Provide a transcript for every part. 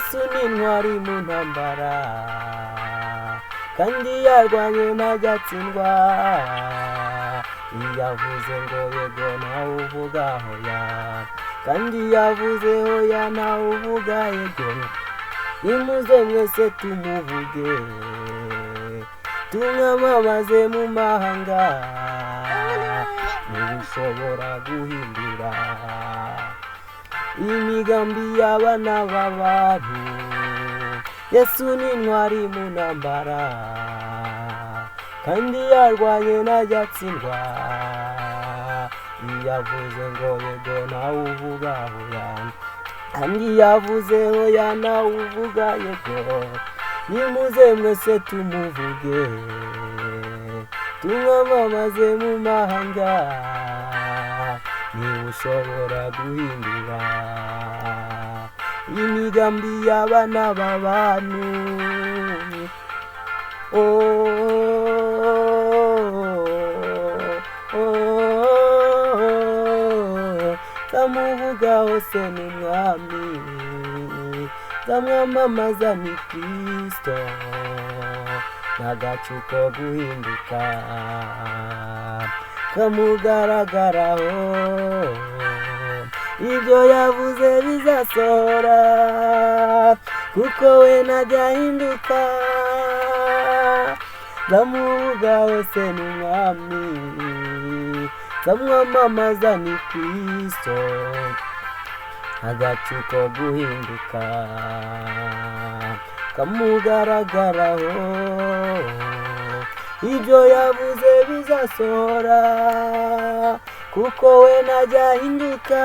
Yesu ni intwari mu ntambara kandi yarwanye ntajyatsindwa. Yavuze ngo yego ntawe uvuga hoya, kandi yavuze hoya ntawe uvuga yego. Nimuze mwese tumuvuge, tumwamamaze mu mahanga, ntibushobora guhindura imigambi y'abana b'abantu. Yesu ni intwari mu ntambara kandi yarwanye ntajyatsindwa. Yavuze ngo yego ntawe uvuga hoya, kandi yavuze hoya ntawe uvuga yego. Nimuze mwese tumuvuge, tumwamamaze mu mahanga, ntibushobora guhindura imigambi y'abana b'abantu. Tamuvuga hose ni umwami, tamwamamaza ni Kristo, n'agacu ko guhinduka kamugaragaraho. Ibyo yavuze bizasohora, kuko we ntajyahinduka. Tamuvuga hose ni umwami, tamwamamaza ni Kristo, agacu ko guhinduka kamugaragaraho. Ibyo yavuze bizasohora, kuko we ntajyahinduka.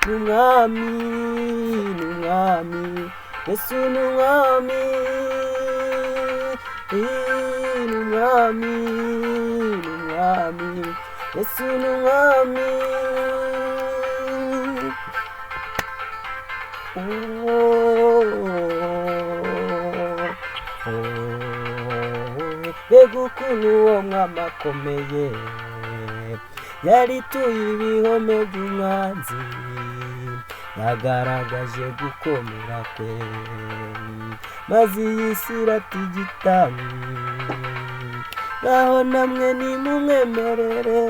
Ni umwami, ni umwami, Yesu ni umwami, ni umwami, ni umwami, Yesu ni umwami. Mbega ukuntu uwo mwami akomeye, yarituye ibihome by'umwanzi, yagaragaje gukomera kwe, maze iyi si iratigita. Ngaho namwe nimumwemerere,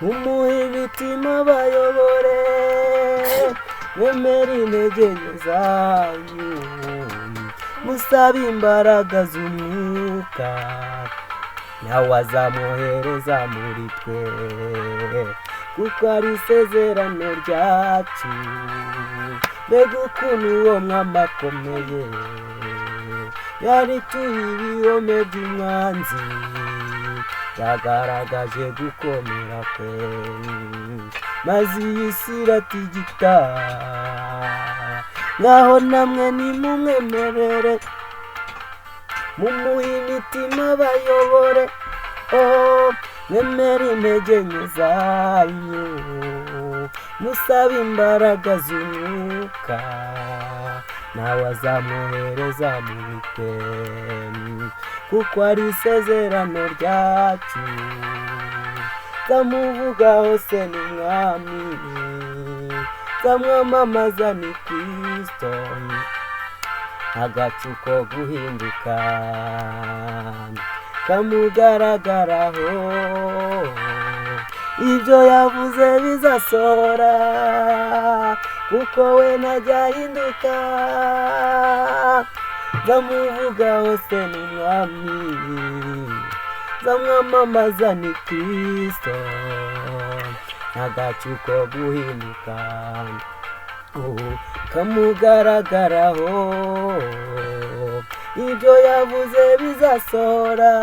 mumuhe imitima bayobore, mwemere intege nke zanyu, musabe imbaraga z'umwuka, nawe azamwohereza muri twe, kuko ari isezerano ryacu. Mbega ukuntu uwo mwami akomeye, yarituye ibihome by'umwanzi, yagaragaje gukomera kwe, maze iyi si iratigita. Ngaho namwe nimumwemerere, mumuhe imitima bayobore, mwemere intege nke zanyu, musabe imbaraga z'umwuka, nawe azamwohereza muri twe, kuko ari isezerano ryacu. Tamuvuga hose ni umwami, tamwamamaza ni Kristo, agacu ko guhinduka kamugaragaraho. Ibyo yavuze bizasohora, kuko we ntajyahinduka. Tamuvuga hose ni umwami, tamwamamaza ni Kristo, agacu ko guhinduka kamugaragaraho. Ibyo yavuze bizasohora,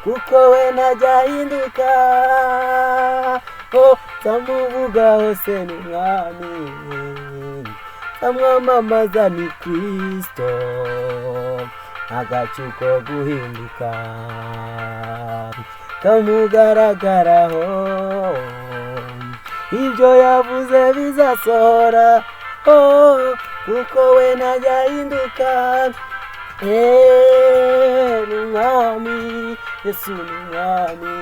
kuko we ntajyahinduka. Tamuvuga hose ni umwami, tamwamamaza ni Kristo, agacu ko guhinduka kamugaragaraho. Ibyo yavuze bizasohora, kuko we ntajyahinduka. Ni umwami, Yesu ni umwami,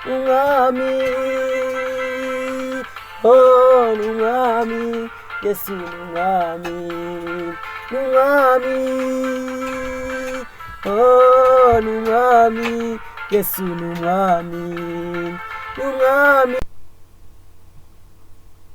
umwami, oh n'umwami Yesu n'umwami n'umwami oh n'umwami Yesu n'umwami n'umwami